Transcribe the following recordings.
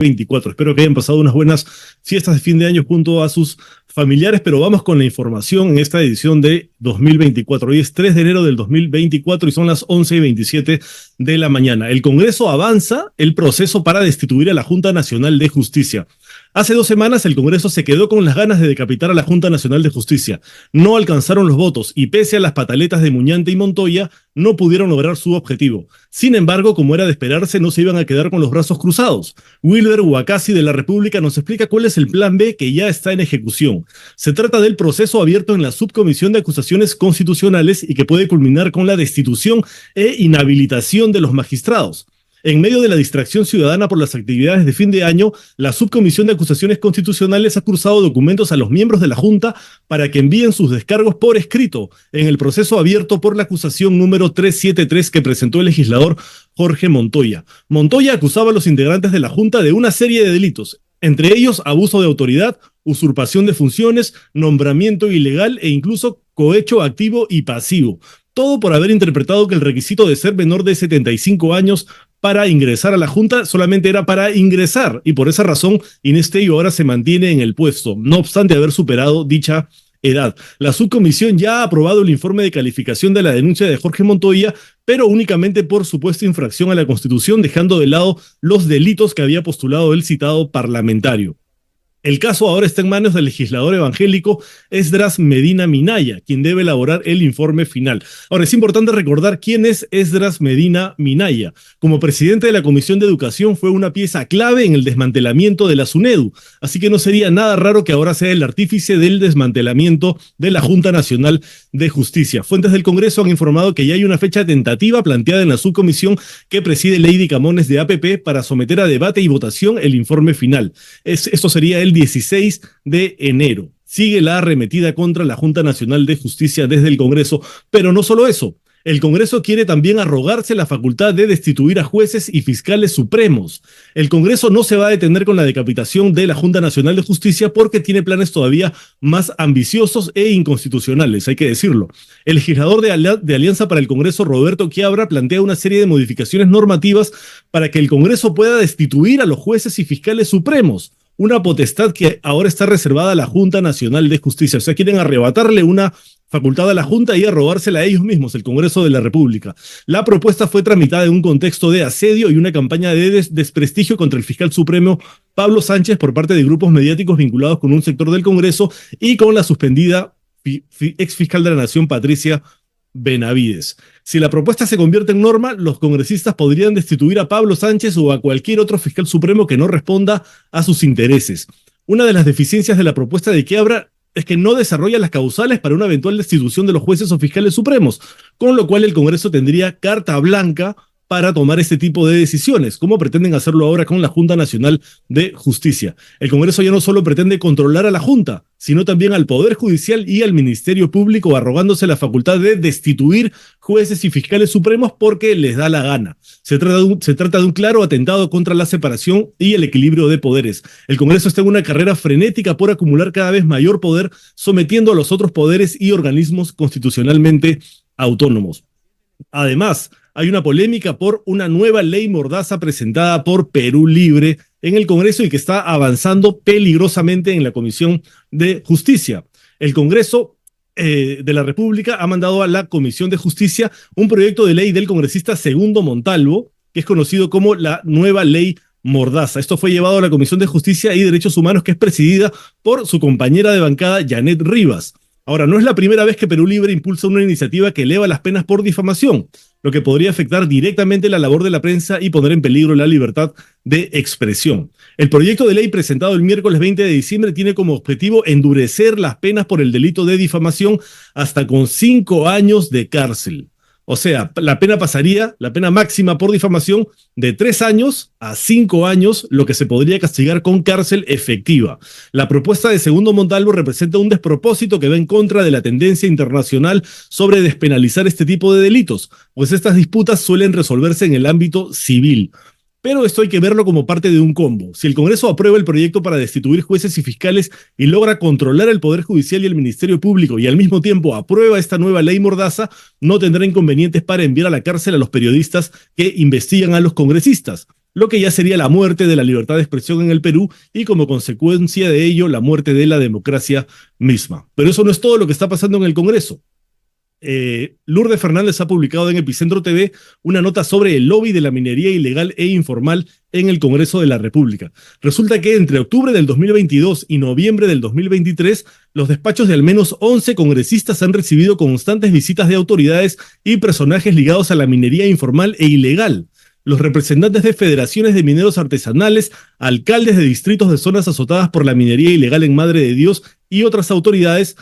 24. Espero que hayan pasado unas buenas fiestas de fin de año junto a sus familiares, pero vamos con la información en esta edición de 2024. Hoy es 3 de enero del 2024 y son las 11:27 de la mañana. El Congreso avanza el proceso para destituir a la Junta Nacional de Justicia. Hace 2 semanas el Congreso se quedó con las ganas de decapitar a la Junta Nacional de Justicia. No alcanzaron los votos y pese a las pataletas de Muñante y Montoya, no pudieron lograr su objetivo. Sin embargo, como era de esperarse, no se iban a quedar con los brazos cruzados. Wilber Huacasi de la República nos explica cuál es el plan B que ya está en ejecución. Se trata del proceso abierto en la Subcomisión de Acusaciones Constitucionales y que puede culminar con la destitución e inhabilitación de los magistrados. En medio de la distracción ciudadana por las actividades de fin de año, la Subcomisión de Acusaciones Constitucionales ha cruzado documentos a los miembros de la Junta para que envíen sus descargos por escrito en el proceso abierto por la acusación número 373 que presentó el legislador Jorge Montoya. Montoya acusaba a los integrantes de la Junta de una serie de delitos, entre ellos abuso de autoridad, usurpación de funciones, nombramiento ilegal e incluso cohecho activo y pasivo. Todo por haber interpretado que el requisito de ser menor de 75 años para ingresar a la Junta solamente era para ingresar, y por esa razón Inés Tello ahora se mantiene en el puesto, no obstante haber superado dicha edad. La subcomisión ya ha aprobado el informe de calificación de la denuncia de Jorge Montoya, pero únicamente por supuesta infracción a la Constitución, dejando de lado los delitos que había postulado el citado parlamentario. El caso ahora está en manos del legislador evangélico Esdras Medina Minaya, quien debe elaborar el informe final. Ahora, es importante recordar quién es Esdras Medina Minaya. Como presidente de la Comisión de Educación fue una pieza clave en el desmantelamiento de la SUNEDU, así que no sería nada raro que ahora sea el artífice del desmantelamiento de la Junta Nacional de Justicia. Fuentes del Congreso han informado que ya hay una fecha tentativa planteada en la subcomisión que preside Lady Camones de APP para someter a debate y votación el informe final. Esto sería el 16 de enero. Sigue la arremetida contra la Junta Nacional de Justicia desde el Congreso, pero no solo eso. El Congreso quiere también arrogarse la facultad de destituir a jueces y fiscales supremos. El Congreso no se va a detener con la decapitación de la Junta Nacional de Justicia porque tiene planes todavía más ambiciosos e inconstitucionales, hay que decirlo. El legislador de Alianza para el Congreso, Roberto Quiabra, plantea una serie de modificaciones normativas para que el Congreso pueda destituir a los jueces y fiscales supremos, una potestad que ahora está reservada a la Junta Nacional de Justicia. O sea, quieren arrebatarle una facultad a la Junta y arrogársela a ellos mismos, el Congreso de la República. La propuesta fue tramitada en un contexto de asedio y una campaña de desprestigio contra el fiscal supremo Pablo Sánchez por parte de grupos mediáticos vinculados con un sector del Congreso y con la suspendida exfiscal de la Nación, Patricia Benavides. Si la propuesta se convierte en norma, los congresistas podrían destituir a Pablo Sánchez o a cualquier otro fiscal supremo que no responda a sus intereses. Una de las deficiencias de la propuesta de Quiabra es que no desarrolla las causales para una eventual destitución de los jueces o fiscales supremos, con lo cual el Congreso tendría carta blanca para tomar este tipo de decisiones, como pretenden hacerlo ahora con la Junta Nacional de Justicia. El Congreso ya no solo pretende controlar a la Junta, sino también al Poder Judicial y al Ministerio Público, arrogándose la facultad de destituir jueces y fiscales supremos porque les da la gana. Se trata de un claro atentado contra la separación y el equilibrio de poderes. El Congreso está en una carrera frenética por acumular cada vez mayor poder, sometiendo a los otros poderes y organismos constitucionalmente autónomos. Además, hay una polémica por una nueva ley mordaza presentada por Perú Libre en el Congreso y que está avanzando peligrosamente en la Comisión de Justicia. El Congreso de la República ha mandado a la Comisión de Justicia un proyecto de ley del congresista Segundo Montalvo, que es conocido como la nueva ley mordaza. Esto fue llevado a la Comisión de Justicia y Derechos Humanos, que es presidida por su compañera de bancada, Janet Rivas. Ahora, no es la primera vez que Perú Libre impulsa una iniciativa que eleva las penas por difamación, lo que podría afectar directamente la labor de la prensa y poner en peligro la libertad de expresión. El proyecto de ley presentado el miércoles 20 de diciembre tiene como objetivo endurecer las penas por el delito de difamación hasta con 5 años de cárcel. O sea, la pena máxima por difamación de 3 años a 5 años, lo que se podría castigar con cárcel efectiva. La propuesta de Segundo Montalvo representa un despropósito que va en contra de la tendencia internacional sobre despenalizar este tipo de delitos, pues estas disputas suelen resolverse en el ámbito civil. Pero esto hay que verlo como parte de un combo. Si el Congreso aprueba el proyecto para destituir jueces y fiscales y logra controlar el Poder Judicial y el Ministerio Público y al mismo tiempo aprueba esta nueva ley mordaza, no tendrá inconvenientes para enviar a la cárcel a los periodistas que investigan a los congresistas. lo que ya sería la muerte de la libertad de expresión en el Perú y como consecuencia de ello la muerte de la democracia misma. Pero eso no es todo lo que está pasando en el Congreso. Lourdes Fernández ha publicado en Epicentro TV una nota sobre el lobby de la minería ilegal e informal en el Congreso de la República. Resulta que entre octubre del 2022 y noviembre del 2023, los despachos de al menos 11 congresistas han recibido constantes visitas de autoridades y personajes ligados a la minería informal e ilegal. Los representantes de federaciones de mineros artesanales, alcaldes de distritos de zonas azotadas por la minería ilegal en Madre de Dios y otras autoridades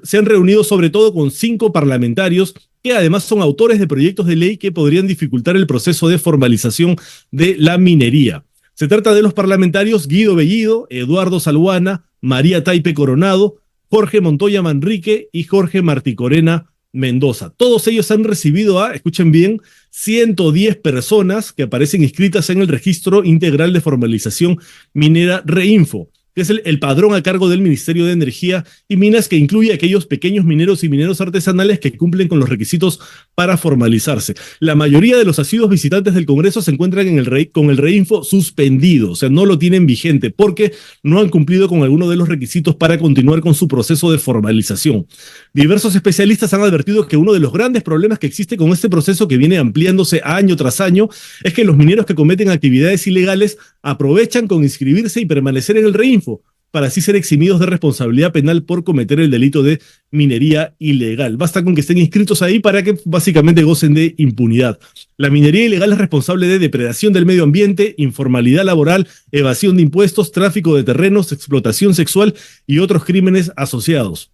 se han reunido sobre todo con 5 parlamentarios que además son autores de proyectos de ley que podrían dificultar el proceso de formalización de la minería. Se trata de los parlamentarios Guido Bellido, Eduardo Salguana, María Taipe Coronado, Jorge Montoya Manrique y Jorge Marticorena Mendoza. Todos ellos han recibido escuchen bien, 110 personas que aparecen inscritas en el Registro Integral de Formalización Minera REINFO, que es el padrón a cargo del Ministerio de Energía y Minas, que incluye a aquellos pequeños mineros y mineros artesanales que cumplen con los requisitos para formalizarse. La mayoría de los asiduos visitantes del Congreso se encuentran con el REINFO suspendido, o sea, no lo tienen vigente porque no han cumplido con alguno de los requisitos para continuar con su proceso de formalización. Diversos especialistas han advertido que uno de los grandes problemas que existe con este proceso, que viene ampliándose año tras año, es que los mineros que cometen actividades ilegales aprovechan con inscribirse y permanecer en el REINFO para así ser eximidos de responsabilidad penal por cometer el delito de minería ilegal. Basta con que estén inscritos ahí para que básicamente gocen de impunidad. La minería ilegal es responsable de depredación del medio ambiente, informalidad laboral, evasión de impuestos, tráfico de terrenos, explotación sexual y otros crímenes asociados.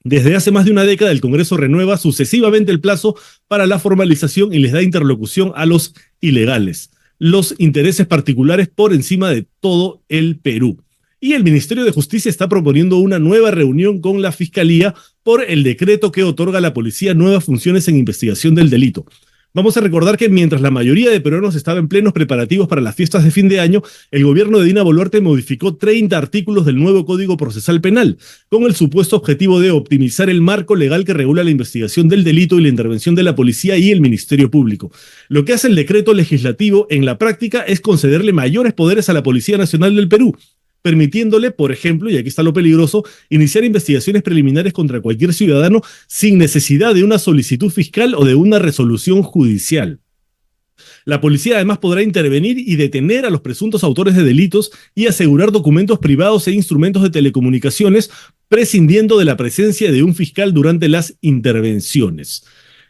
Desde hace más de una década, el Congreso renueva sucesivamente el plazo para la formalización y les da interlocución a los ilegales. Los intereses particulares por encima de todo el Perú. Y el Ministerio de Justicia está proponiendo una nueva reunión con la Fiscalía por el decreto que otorga a la policía nuevas funciones en investigación del delito. Vamos a recordar que mientras la mayoría de peruanos estaba en plenos preparativos para las fiestas de fin de año, el gobierno de Dina Boluarte modificó 30 artículos del nuevo Código Procesal Penal, con el supuesto objetivo de optimizar el marco legal que regula la investigación del delito y la intervención de la policía y el Ministerio Público. Lo que hace el decreto legislativo en la práctica es concederle mayores poderes a la Policía Nacional del Perú, permitiéndole, por ejemplo, y aquí está lo peligroso, iniciar investigaciones preliminares contra cualquier ciudadano sin necesidad de una solicitud fiscal o de una resolución judicial. La policía además podrá intervenir y detener a los presuntos autores de delitos y asegurar documentos privados e instrumentos de telecomunicaciones, prescindiendo de la presencia de un fiscal durante las intervenciones.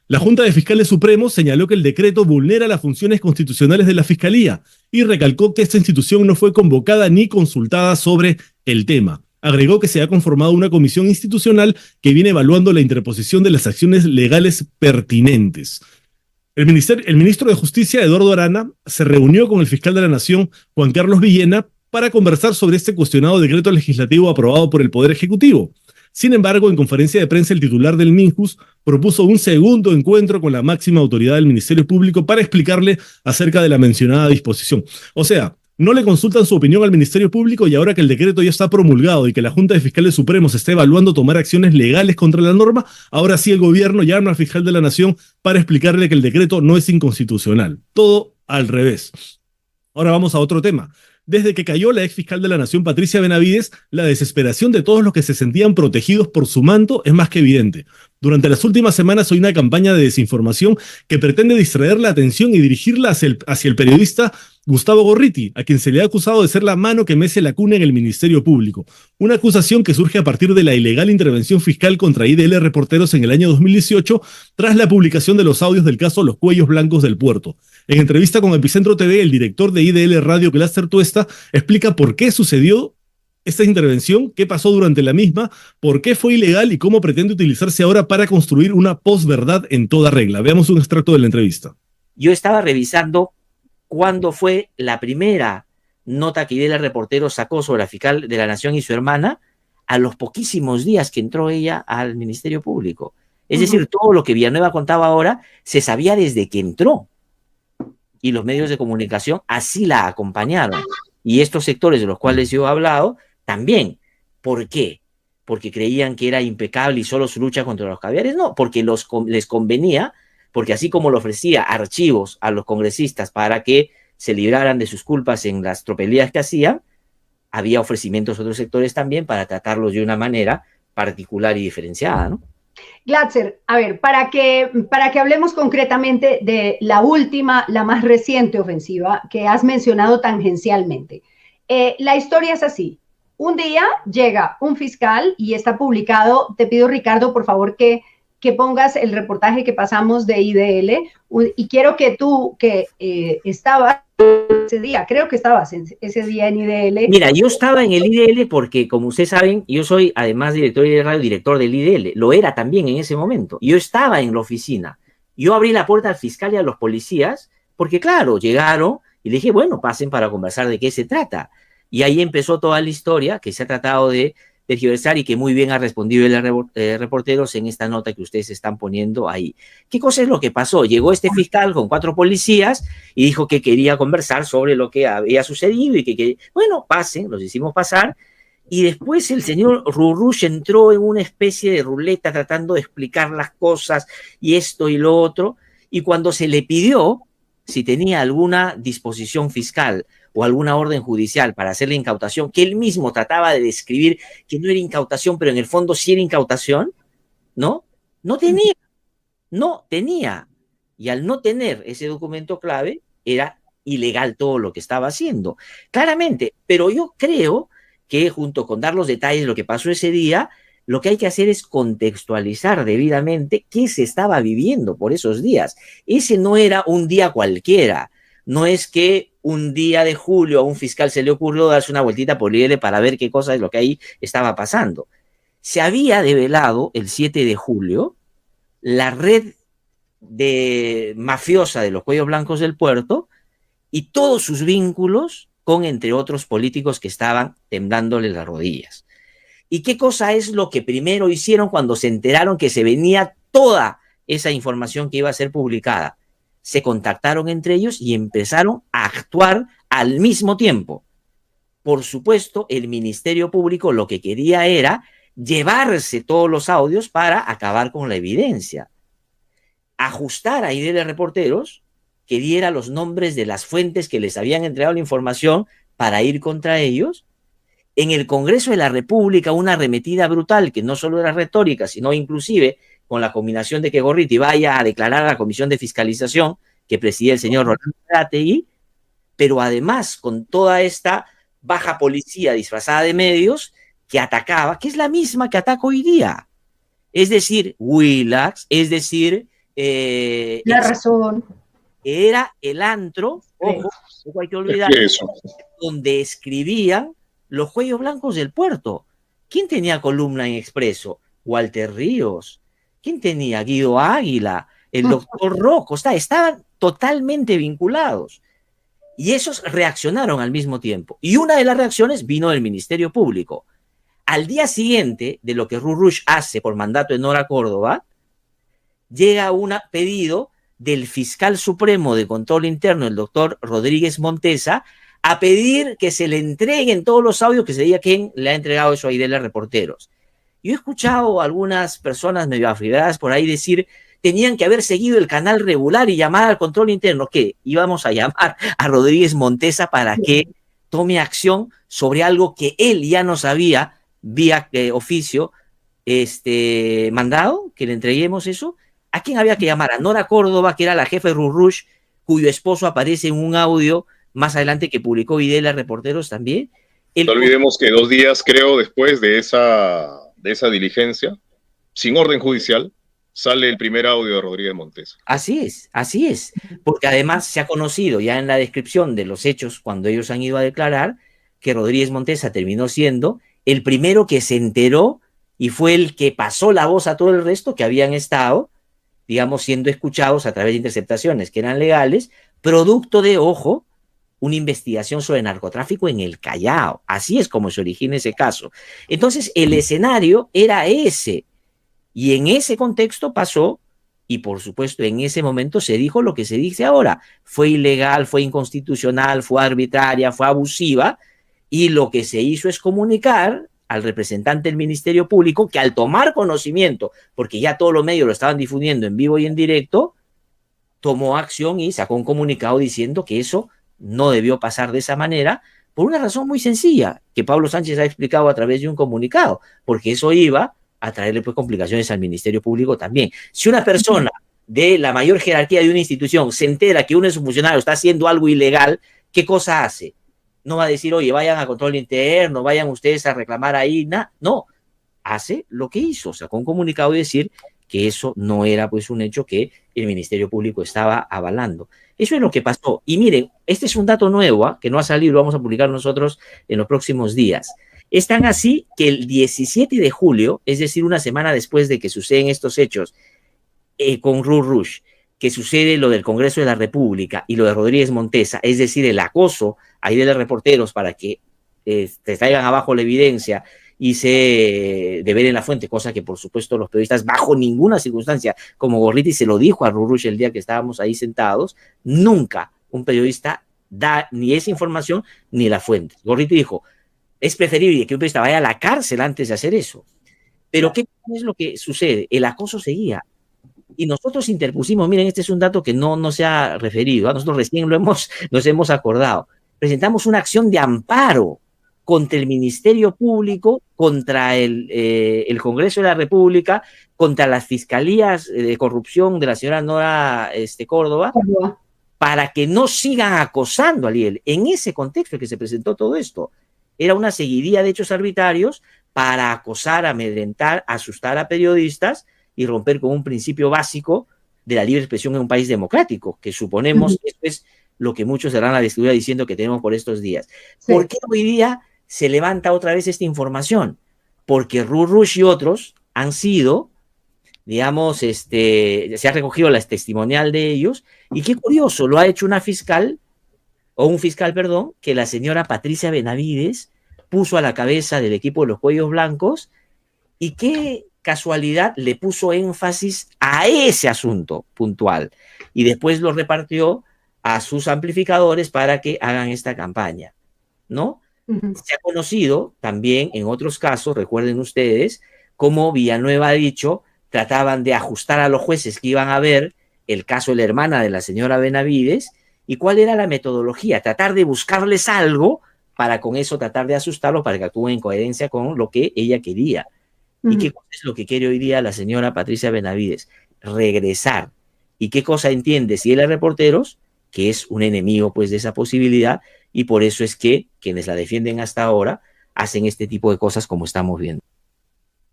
La Junta de Fiscales Supremos señaló que el decreto vulnera las funciones constitucionales de la Fiscalía y recalcó que esta institución no fue convocada ni consultada sobre el tema. Agregó que se ha conformado una comisión institucional que viene evaluando la interposición de las acciones legales pertinentes. El ministro de Justicia, Eduardo Arana, se reunió con el fiscal de la Nación, Juan Carlos Villena, para conversar sobre este cuestionado decreto legislativo aprobado por el Poder Ejecutivo. Sin embargo, en conferencia de prensa, el titular del MINJUS propuso un segundo encuentro con la máxima autoridad del Ministerio Público para explicarle acerca de la mencionada disposición. O sea, no le consultan su opinión al Ministerio Público y ahora que el decreto ya está promulgado y que la Junta de Fiscales Supremos está evaluando tomar acciones legales contra la norma, ahora sí el gobierno llama al fiscal de la Nación para explicarle que el decreto no es inconstitucional. Todo al revés. Ahora vamos a otro tema. Desde que cayó la ex fiscal de la Nación, Patricia Benavides, la desesperación de todos los que se sentían protegidos por su manto es más que evidente. Durante las últimas semanas hay una campaña de desinformación que pretende distraer la atención y dirigirla hacia el periodista Gustavo Gorriti, a quien se le ha acusado de ser la mano que mece la cuna en el Ministerio Público. Una acusación que surge a partir de la ilegal intervención fiscal contra IDL Reporteros en el año 2018, tras la publicación de los audios del caso Los Cuellos Blancos del Puerto. En entrevista con Epicentro TV, el director de IDL Radio, Gláster Tuesta, explica por qué sucedió esta intervención, qué pasó durante la misma, por qué fue ilegal y cómo pretende utilizarse ahora para construir una posverdad en toda regla. Veamos un extracto de la entrevista. Yo estaba revisando cuándo fue la primera nota que IDL Reportero sacó sobre la fiscal de la Nación y su hermana, a los poquísimos días que entró ella al Ministerio Público. Es decir, todo lo que Villanueva contaba ahora se sabía desde que entró. Y los medios de comunicación así la acompañaron. Y estos sectores de los cuales yo he hablado también. ¿Por qué? Porque creían que era impecable y solo su lucha contra los caviares. No, porque les convenía, porque así como le ofrecía archivos a los congresistas para que se libraran de sus culpas en las tropelías que hacían, había ofrecimientos a otros sectores también para tratarlos de una manera particular y diferenciada, ¿no? Glatzer, a ver, para que hablemos concretamente de la última, la más reciente ofensiva que has mencionado tangencialmente. La historia es así. Un día llega un fiscal y está publicado, te pido Ricardo, por favor, que pongas el reportaje que pasamos de IDL y quiero que tú, que estabas ese día, creo que estabas ese día en IDL. Mira, yo estaba en el IDL porque, como ustedes saben, yo soy, además director de radio, director del IDL. Lo era también en ese momento. Yo estaba en la oficina. Yo abrí la puerta al fiscal y a los policías porque, claro, llegaron y le dije, bueno, pasen para conversar de qué se trata. Y ahí empezó toda la historia que se ha tratado de tergiversar y que muy bien ha respondido el Reporteros en esta nota que ustedes están poniendo ahí. ¿Qué cosa es lo que pasó? Llegó este fiscal con 4 policías y dijo que quería conversar sobre lo que había sucedido y que bueno, pasen, los hicimos pasar. Y después el señor Rurush entró en una especie de ruleta tratando de explicar las cosas y esto y lo otro. Y cuando se le pidió si tenía alguna disposición fiscal o alguna orden judicial para hacer la incautación, que él mismo trataba de describir que no era incautación, pero en el fondo sí era incautación, ¿no? No tenía. Y al no tener ese documento clave, era ilegal todo lo que estaba haciendo. Claramente, pero yo creo que junto con dar los detalles de lo que pasó ese día, lo que hay que hacer es contextualizar debidamente qué se estaba viviendo por esos días. Ese no era un día cualquiera. No es que un día de julio a un fiscal se le ocurrió darse una vueltita por IDL para ver qué cosa es lo que ahí estaba pasando. Se había develado el 7 de julio la red mafiosa de los cuellos blancos del puerto y todos sus vínculos con, entre otros, políticos que estaban temblándole las rodillas. ¿Y qué cosa es lo que primero hicieron cuando se enteraron que se venía toda esa información que iba a ser publicada? Se contactaron entre ellos y empezaron a actuar al mismo tiempo. Por supuesto, el Ministerio Público lo que quería era llevarse todos los audios para acabar con la evidencia. Ajustar a IDL Reporteros que diera los nombres de las fuentes que les habían entregado la información para ir contra ellos. En el Congreso de la República, una arremetida brutal que no solo era retórica, sino inclusive con la combinación de que Gorriti vaya a declarar a la Comisión de Fiscalización que presidía el señor Rolando Arátegui, pero además con toda esta baja policía disfrazada de medios que atacaba, que es la misma que ataca hoy día. Es decir, Willax, es decir... La Razón. Era el antro, ojo, no hay que olvidar, donde escribían los cuellos blancos del puerto. ¿Quién tenía columna en Expreso? Walter Ríos. ¿Quién tenía? Guido Águila, el doctor Rocco. Estaban totalmente vinculados. Y esos reaccionaron al mismo tiempo. Y una de las reacciones vino del Ministerio Público. Al día siguiente de lo que Rurush hace por mandato de Nora Córdoba, llega un pedido del fiscal supremo de control interno, el doctor Rodríguez Montesa, a pedir que se le entreguen todos los audios, que se diga quién le ha entregado eso a IDL Reporteros. Yo he escuchado a algunas personas medio afibradas por ahí decir, tenían que haber seguido el canal regular y llamar al control interno. ¿Qué? Íbamos a llamar a Rodríguez Montesa para que tome acción sobre algo que él ya nos había, vía oficio, mandado, que le entreguemos eso. ¿A quién había que llamar? A Nora Córdoba, que era la jefe de Rurush, cuyo esposo aparece en un audio más adelante que publicó IDL Reporteros también. No olvidemos que 2 días, creo, después de esa diligencia, sin orden judicial, sale el primer audio de Rodríguez Montesa. Así es, porque además se ha conocido ya en la descripción de los hechos cuando ellos han ido a declarar que Rodríguez Montesa terminó siendo el primero que se enteró y fue el que pasó la voz a todo el resto que habían estado, digamos, siendo escuchados a través de interceptaciones que eran legales, producto de, ojo, una investigación sobre narcotráfico en el Callao. Así es como se origina ese caso. Entonces, el escenario era ese. Y en ese contexto pasó, y por supuesto en ese momento se dijo lo que se dice ahora. Fue ilegal, fue inconstitucional, fue arbitraria, fue abusiva, y lo que se hizo es comunicar al representante del Ministerio Público que al tomar conocimiento, porque ya todos los medios lo estaban difundiendo en vivo y en directo, tomó acción y sacó un comunicado diciendo que eso no debió pasar de esa manera, por una razón muy sencilla, que Pablo Sánchez ha explicado a través de un comunicado, porque eso iba a traerle pues complicaciones al Ministerio Público también. Si una persona de la mayor jerarquía de una institución se entera que uno de sus funcionarios está haciendo algo ilegal, ¿qué cosa hace? No va a decir, oye, vayan a control interno, vayan ustedes a reclamar ahí, no, hace lo que hizo, sacó un comunicado y decir que eso no era pues un hecho que el Ministerio Público estaba avalando. Eso es lo que pasó. Y miren, este es un dato nuevo, que no ha salido, lo vamos a publicar nosotros en los próximos días. Es tan así que el 17 de julio, es decir, una semana después de que suceden estos hechos con Rush, que sucede lo del Congreso de la República y lo de Rodríguez Montesa, es decir, el acoso ahí de los reporteros para que te traigan abajo la evidencia y se develen la fuente, cosa que por supuesto los periodistas bajo ninguna circunstancia, como Gorriti se lo dijo a Rush el día que estábamos ahí sentados, nunca un periodista da ni esa información ni la fuente. Gorriti dijo, es preferible que un periodista vaya a la cárcel antes de hacer eso. Pero ¿qué es lo que sucede? El acoso seguía. Y nosotros interpusimos, miren, este es un dato que no se ha referido, nosotros recién nos hemos acordado, presentamos una acción de amparo contra el Ministerio Público, contra el Congreso de la República, contra las fiscalías de corrupción de la señora Nora Córdoba, para que no sigan acosando a Liel. En ese contexto que se presentó todo esto, era una seguidilla de hechos arbitrarios para acosar, amedrentar, asustar a periodistas y romper con un principio básico de la libre expresión en un país democrático, que suponemos que eso es lo que muchos serán la vestidura diciendo que tenemos por estos días. Sí. ¿Por qué hoy día se levanta otra vez esta información? Porque Rush y otros han sido, digamos, se ha recogido la testimonial de ellos, y qué curioso, lo ha hecho un fiscal, perdón, que la señora Patricia Benavides puso a la cabeza del equipo de los Cuellos Blancos, y qué casualidad le puso énfasis a ese asunto puntual, y después lo repartió a sus amplificadores para que hagan esta campaña, ¿no? Se ha conocido también en otros casos, recuerden ustedes, como Villanueva ha dicho, trataban de ajustar a los jueces que iban a ver el caso de la hermana de la señora Benavides, y cuál era la metodología, tratar de buscarles algo para con eso tratar de asustarlos para que actúen en coherencia con lo que ella quería. ¿Y qué cosa es lo que quiere hoy día la señora Patricia Benavides? Regresar. ¿Y qué cosa entiende si él es reporteros? Que es un enemigo pues de esa posibilidad, y por eso es que quienes la defienden hasta ahora hacen este tipo de cosas como estamos viendo.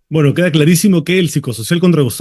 Bueno, queda clarísimo que el psicosocial contra Gustavo